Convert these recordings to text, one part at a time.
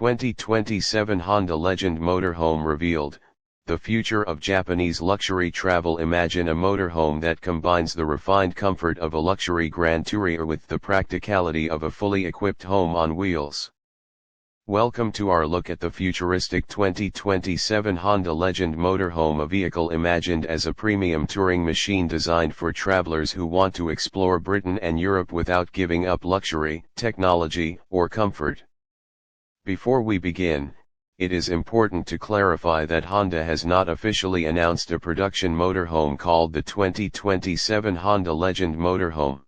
2027 Honda Legend Motorhome revealed, the future of Japanese luxury travel. Imagine a motorhome that combines the refined comfort of a luxury Grand Tourer with the practicality of a fully equipped home on wheels. Welcome to our look at the futuristic 2027 Honda Legend Motorhome, a vehicle imagined as a premium touring machine designed for travelers who want to explore Britain and Europe without giving up luxury, technology, or comfort. Before we begin, it is important to clarify that Honda has not officially announced a production motorhome called the 2027 Honda Legend Motorhome.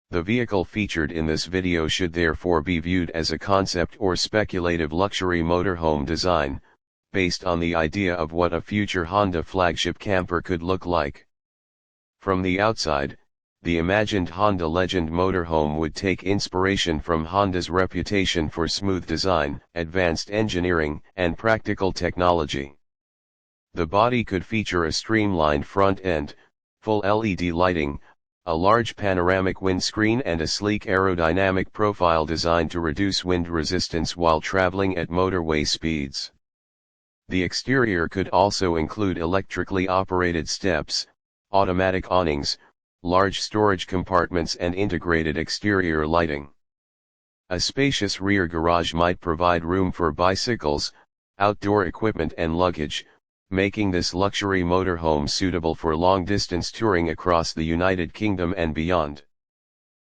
The vehicle featured in this video should therefore be viewed as a concept or speculative luxury motorhome design, based on the idea of what a future Honda flagship camper could look like. From the outside, the imagined Honda Legend motorhome would take inspiration from Honda's reputation for smooth design, advanced engineering, and practical technology. The body could feature a streamlined front end, full LED lighting, a large panoramic windscreen, and a sleek aerodynamic profile designed to reduce wind resistance while traveling at motorway speeds. The exterior could also include electrically operated steps, automatic awnings, large storage compartments, and integrated exterior lighting. A spacious rear garage might provide room for bicycles, outdoor equipment, and luggage, making this luxury motorhome suitable for long-distance touring across the United Kingdom and beyond.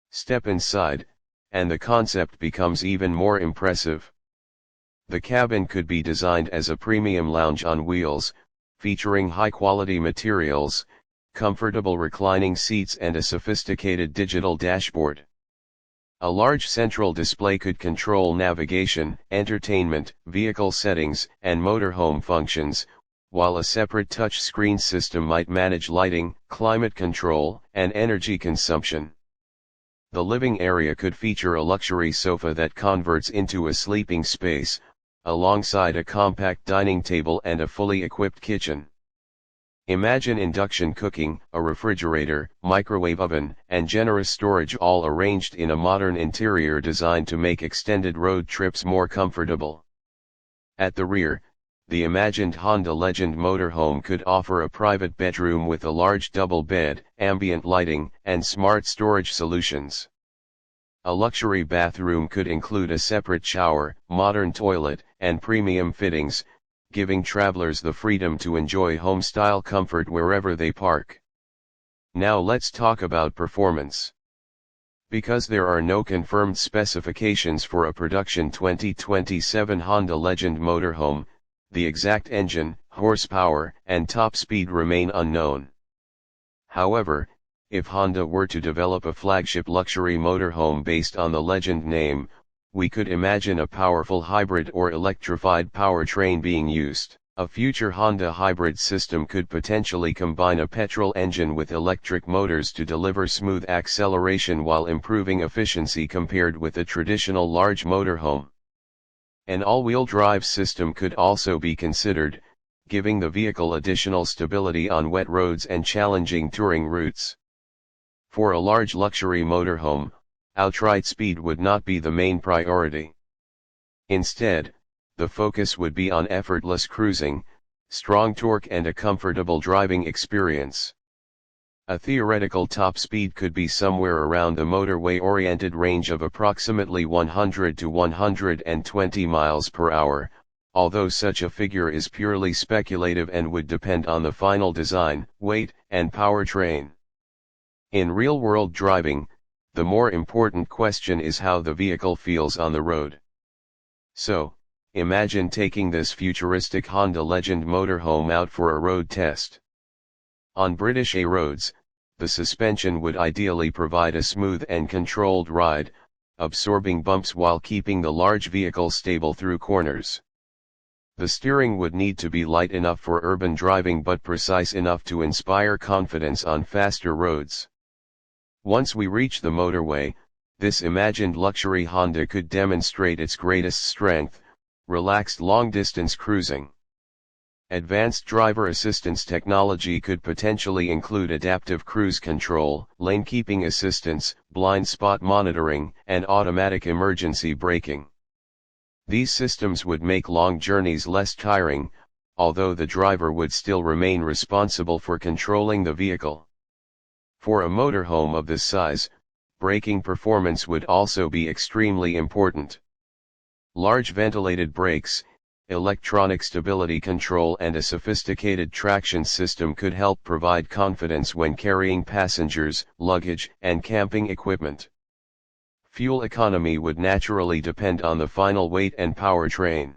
Step inside, and the concept becomes even more impressive. The cabin could be designed as a premium lounge on wheels, featuring high-quality materials, comfortable reclining seats, and a sophisticated digital dashboard. A large central display could control navigation, entertainment, vehicle settings, and motorhome functions, while a separate touch-screen system might manage lighting, climate control, and energy consumption. The living area could feature a luxury sofa that converts into a sleeping space, alongside a compact dining table and a fully equipped kitchen. Imagine induction cooking, a refrigerator, microwave oven, and generous storage all arranged in a modern interior designed to make extended road trips more comfortable. At the rear, the imagined Honda Legend motorhome could offer a private bedroom with a large double bed, ambient lighting, and smart storage solutions. A luxury bathroom could include a separate shower, modern toilet, and premium fittings, giving travelers the freedom to enjoy home-style comfort wherever they park. Now let's talk about performance. Because there are no confirmed specifications for a production 2027 Honda Legend motorhome, the exact engine, horsepower, and top speed remain unknown. However, if Honda were to develop a flagship luxury motorhome based on the Legend name, we could imagine a powerful hybrid or electrified powertrain being used. A future Honda hybrid system could potentially combine a petrol engine with electric motors to deliver smooth acceleration while improving efficiency compared with a traditional large motorhome. An all-wheel drive system could also be considered, giving the vehicle additional stability on wet roads and challenging touring routes. For a large luxury motorhome, outright speed would not be the main priority. Instead, the focus would be on effortless cruising, strong torque, and a comfortable driving experience. A theoretical top speed could be somewhere around the motorway-oriented range of approximately 100 to 120 miles per hour, although such a figure is purely speculative and would depend on the final design, weight, and powertrain. In real-world driving, the more important question is how the vehicle feels on the road. So, imagine taking this futuristic Honda Legend motorhome out for a road test. On British A roads, the suspension would ideally provide a smooth and controlled ride, absorbing bumps while keeping the large vehicle stable through corners. The steering would need to be light enough for urban driving but precise enough to inspire confidence on faster roads. Once we reach the motorway, this imagined luxury Honda could demonstrate its greatest strength, relaxed long-distance cruising. Advanced driver assistance technology could potentially include adaptive cruise control, lane keeping assistance, blind spot monitoring, and automatic emergency braking. These systems would make long journeys less tiring, although the driver would still remain responsible for controlling the vehicle. For a motorhome of this size, braking performance would also be extremely important. Large ventilated brakes, electronic stability control and a sophisticated traction system could help provide confidence when carrying passengers, luggage, and camping equipment. Fuel economy would naturally depend on the final weight and powertrain.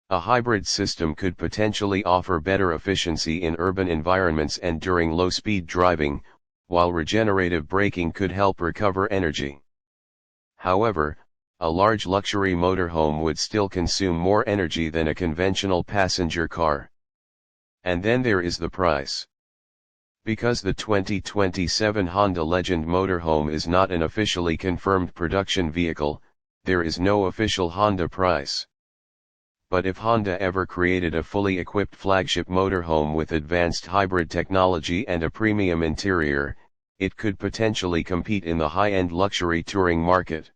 A hybrid system could potentially offer better efficiency in urban environments and during low-speed driving, while regenerative braking could help recover energy. However, a large luxury motorhome would still consume more energy than a conventional passenger car. And then there is the price. Because the 2027 Honda Legend Motorhome is not an officially confirmed production vehicle, there is no official Honda price. But if Honda ever created a fully equipped flagship motorhome with advanced hybrid technology and a premium interior, it could potentially compete in the high-end luxury touring market.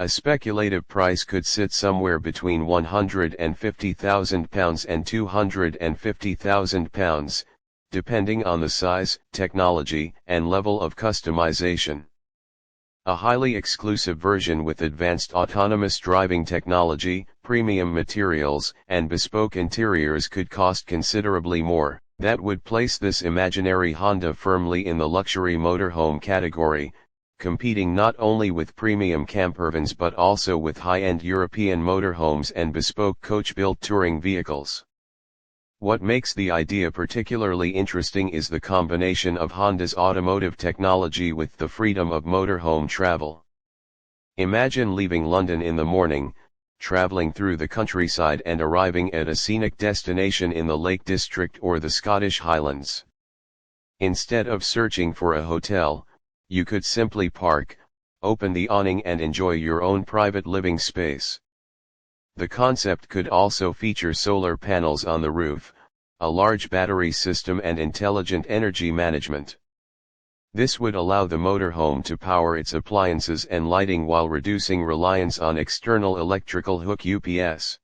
A speculative price could sit somewhere between £150,000 and £250,000, depending on the size, technology, and level of customization. A highly exclusive version with advanced autonomous driving technology, premium materials, and bespoke interiors could cost considerably more. That would place this imaginary Honda firmly in the luxury motorhome category, competing not only with premium campervans but also with high-end European motorhomes and bespoke coach-built touring vehicles. What makes the idea particularly interesting is the combination of Honda's automotive technology with the freedom of motorhome travel. Imagine leaving London in the morning, traveling through the countryside and arriving at a scenic destination in the Lake District or the Scottish Highlands. Instead of searching for a hotel, you could simply park, open the awning and enjoy your own private living space. The concept could also feature solar panels on the roof, a large battery system and intelligent energy management. This would allow the motorhome to power its appliances and lighting while reducing reliance on external electrical hook UPS.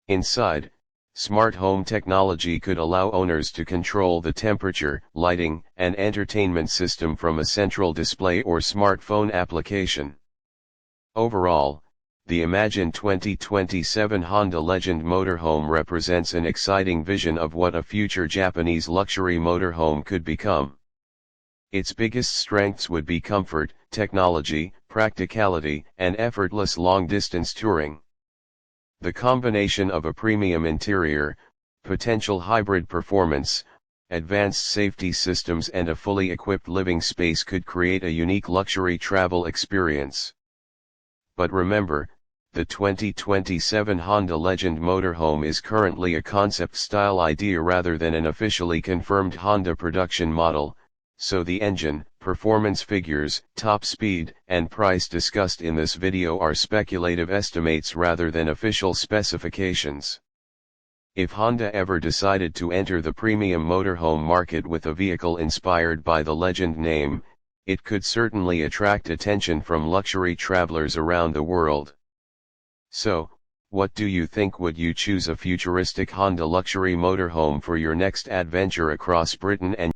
Inside, smart home technology could allow owners to control the temperature, lighting, and entertainment system from a central display or smartphone application. Overall, the Imagine 2027 Honda Legend Motorhome represents an exciting vision of what a future Japanese luxury motorhome could become. Its biggest strengths would be comfort, technology, practicality, and effortless long-distance touring. The combination of a premium interior, potential hybrid performance, advanced safety systems and a fully equipped living space could create a unique luxury travel experience. But remember, the 2027 Honda Legend Motorhome is currently a concept-style idea rather than an officially confirmed Honda production model, so the engine, performance figures, top speed, and price discussed in this video are speculative estimates rather than official specifications. If Honda ever decided to enter the premium motorhome market with a vehicle inspired by the Legend name, it could certainly attract attention from luxury travelers around the world. So, what do you think? Would you choose a futuristic Honda luxury motorhome for your next adventure across Britain and